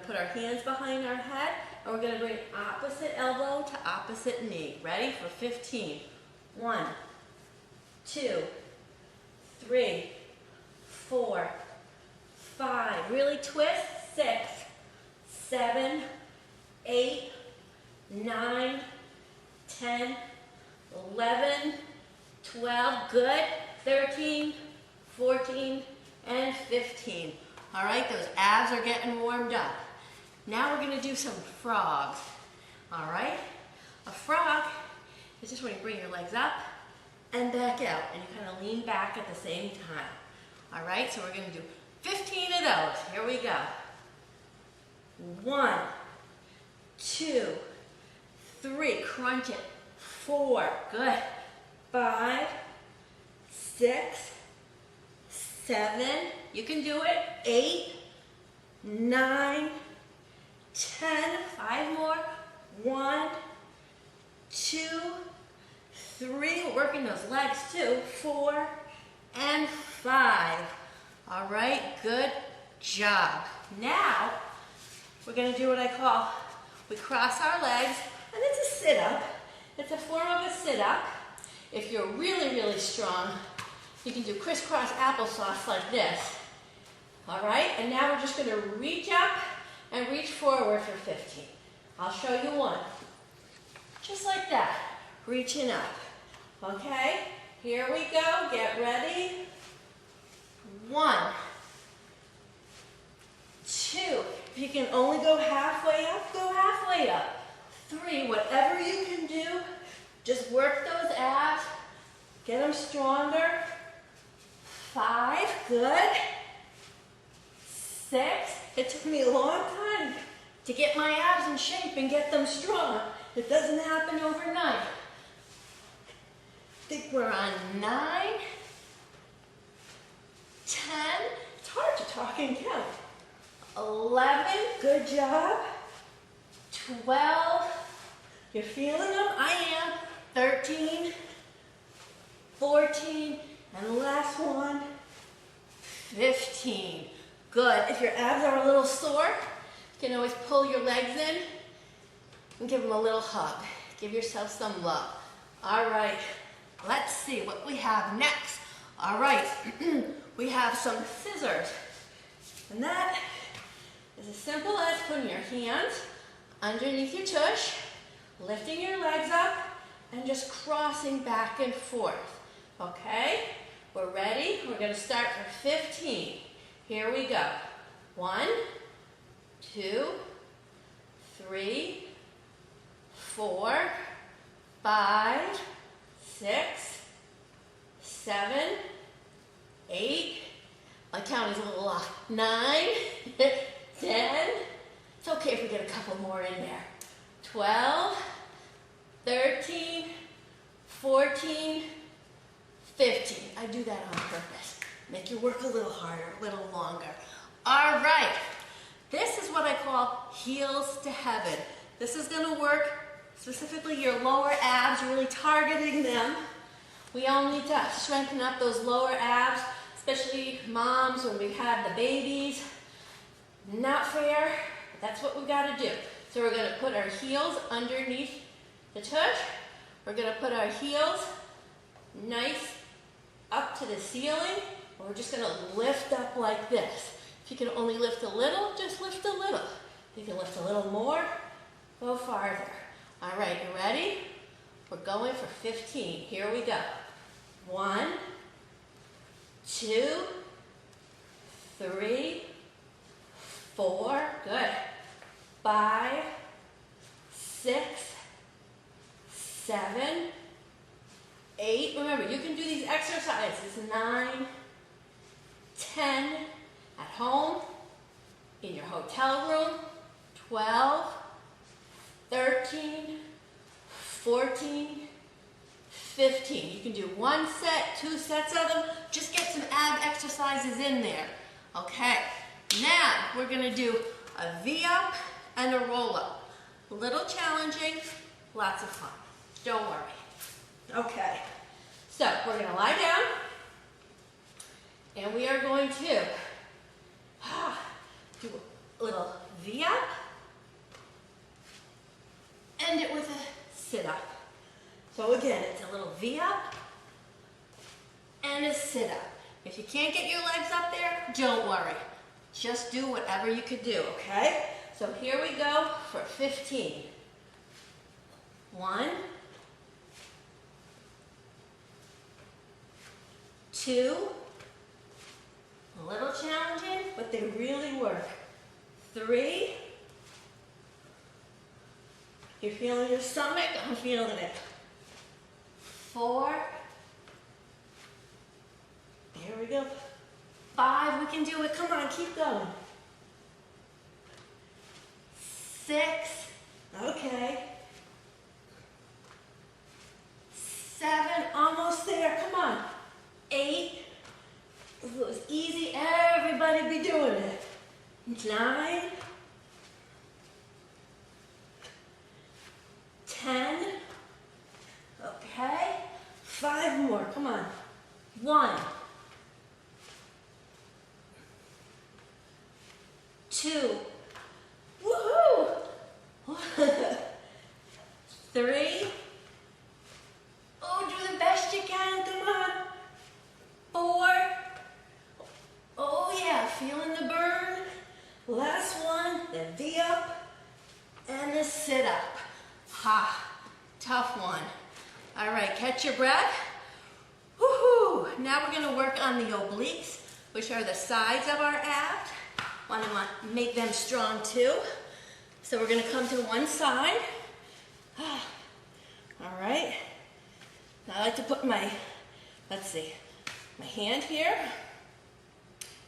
put our hands behind our head, and we're gonna bring opposite elbow to opposite knee. Ready for 15. 1, 2, 3, 4, 5. Really twist. 6, 7, 8, 9, 10, 11, 12. Good. 13, 14, and 15. All right, those abs are getting warmed up. Now we're gonna do some frogs. All right, a frog is just when you bring your legs up and back out, and you kind of lean back at the same time. All right, so we're gonna do 15 of those. Here we go. 1, 2, 3, crunch it. 4, good. 5, 6, 7, you can do it. 8, 9, 10, 5 more. 1, 2, 3, we're working those legs too. 4 and 5. All right, good job. Now, we're gonna do what I call, we cross our legs, and it's a sit-up. It's a form of a sit-up. If you're really, really strong, you can do crisscross applesauce like this. All right, and now we're just gonna reach up and reach forward for 15. I'll show you one. Just like that, reaching up. Okay, here we go, get ready. 1, 2, if you can only go halfway up, go halfway up. 3, whatever you can do, just work those abs, get them stronger. 5, good. 6, it took me a long time to get my abs in shape and get them strong. It doesn't happen overnight. I think we're on 9, 10, it's hard to talk and count. 11, good job. 12, you're feeling them? I am. 13, 14, and the last one, 15. Good. If your abs are a little sore, you can always pull your legs in and give them a little hug. Give yourself some love. All right, let's see what we have next. All right, we have some scissors. And that is as simple as putting your hands underneath your tush, lifting your legs up, and just crossing back and forth. Okay, we're ready. We're going to start for 15. Here we go. 1, 2, 3, 4, 5, 6, 7, 8. My count is a little off. 9, 10. It's okay if we get a couple more in there. 12, 13, 14, 15. I do that on purpose. Make you work a little harder, a little longer. All right. This is what I call heels to heaven. This is going to work specifically your lower abs, really targeting them. We all need to strengthen up those lower abs, especially moms when we've had the babies. Not fair, but that's what we've got to do. So we're going to put our heels underneath the tush. We're going to put our heels nice up to the ceiling. And we're just going to lift up like this. If you can only lift a little, just lift a little. If you can lift a little more, go farther. All right, you ready? We're going for 15. Here we go. 1, 2, 3, 4, good. 5, 6, 7, 8. Remember, you can do these exercises. 9, 10, at home, in your hotel room. 12, 13, 14, 15. You can do 1 set, 2 sets of them. Just get some ab exercises in there. Okay, now we're going to do a V-up and a roll-up. A little challenging, lots of fun. Don't worry. Okay, so we're going to lie down, and we are going to do a little V up. End it with a sit up. So again, it's a little V up and a sit up. If you can't get your legs up there, don't worry. Just do whatever you could do, okay? So here we go for 15. 1, 2, a little challenging, but they really work. 3, you're feeling your stomach, I'm feeling it. 4, here we go. 5, we can do it, come on, keep going. 6, okay. 7, almost there, come on. 8, if it was easy, everybody be doing it. 9, 10, okay. 5 more, come on. 1, 2, woohoo! 3, oh, do the best you can, come on. 4, oh yeah, feeling the burn. Last one, the V up and the sit up. Ha, tough one. All right, catch your breath. Woohoo! Now we're gonna work on the obliques, which are the sides of our abs. Want to make them strong too. So we're gonna come to one side. All right. Now I like to put my, let's see, my hand here.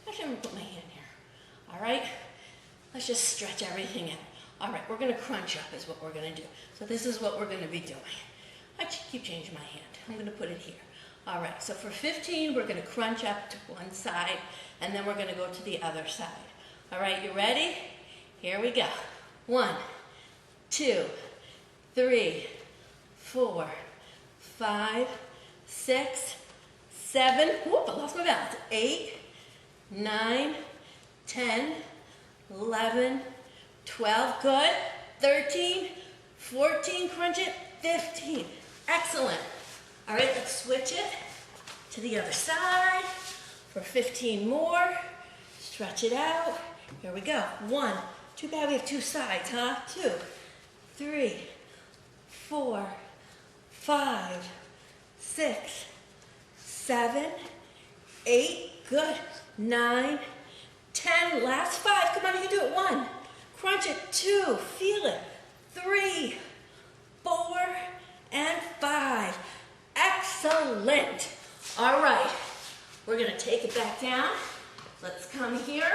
Actually, I'm gonna put my hand here. All right. Let's just stretch everything out. All right, we're gonna crunch up is what we're gonna do. So this is what we're gonna be doing. I keep changing my hand. I'm gonna put it here. All right, so for 15, we're gonna crunch up to one side, and then we're gonna go to the other side. All right, you ready? Here we go. 1, 2, 3, 4, 5, 6, 7, whoop, I lost my balance. 8, 9, 10, 11, 12, good. 13, 14, crunch it, 15. Excellent. All right, let's switch it to the other side for 15 more. Stretch it out. Here we go. 1, too bad we have two sides, huh? 2, 3, 4, 5, 6, 7, 8, good. 9, 10, last 5. Come on, you can do it. 1, crunch it. 2, feel it. 3, 4, and 5. Excellent. All right, we're gonna take it back down. Let's come here.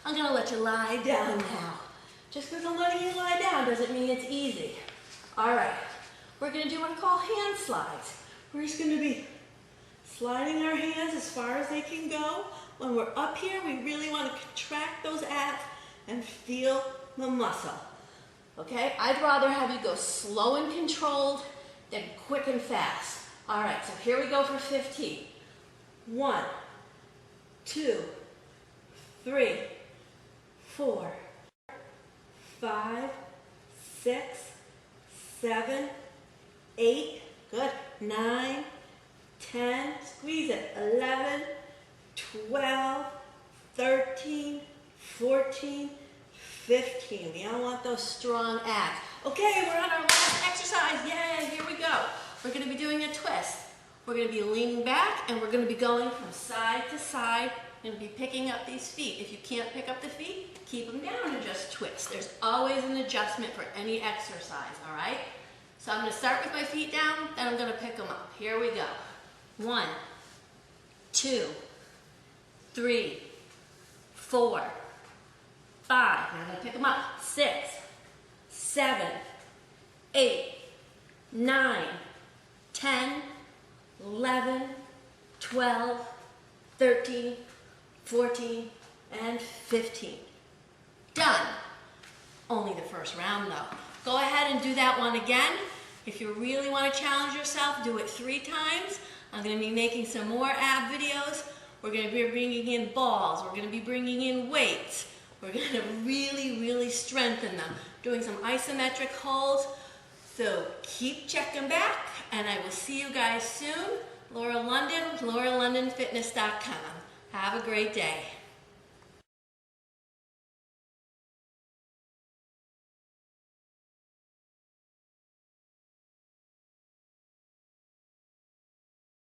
I'm gonna let you lie down now. Just because I'm letting you lie down doesn't mean it's easy. All right, we're gonna do what I call hand slides. We're just gonna be sliding our hands as far as they can go. When we're up here, we really want to contract those abs and feel the muscle. Okay, I'd rather have you go slow and controlled than quick and fast. All right, so here we go for 15. 1, 2, 3, 4, 5, 6, 7, 8, good. 9, 10, squeeze it. 11, 12, 13, 14, 15. We all want those strong abs. Okay, we're on our last exercise. Yay, here we go. We're going to be doing a twist. We're going to be leaning back and we're going to be going from side to side and be picking up these feet. If you can't pick up the feet, keep them down and just twist. There's always an adjustment for any exercise, all right? So I'm going to start with my feet down, then I'm going to pick them up. Here we go. 1, 2, 3, 4, 5. Now I'm going to pick them up. 6, 7, 8, 9, 10, 11, 12, 13, 14, and 15. Done. Only the first round though. Go ahead and do that one again. If you really want to challenge yourself, do it 3 times. I'm going to be making some more ab videos. We're going to be bringing in balls. We're going to be bringing in weights. We're going to really, really strengthen them. Doing some isometric holds. So keep checking back, and I will see you guys soon. Laura London, LauraLondonFitness.com. Have a great day.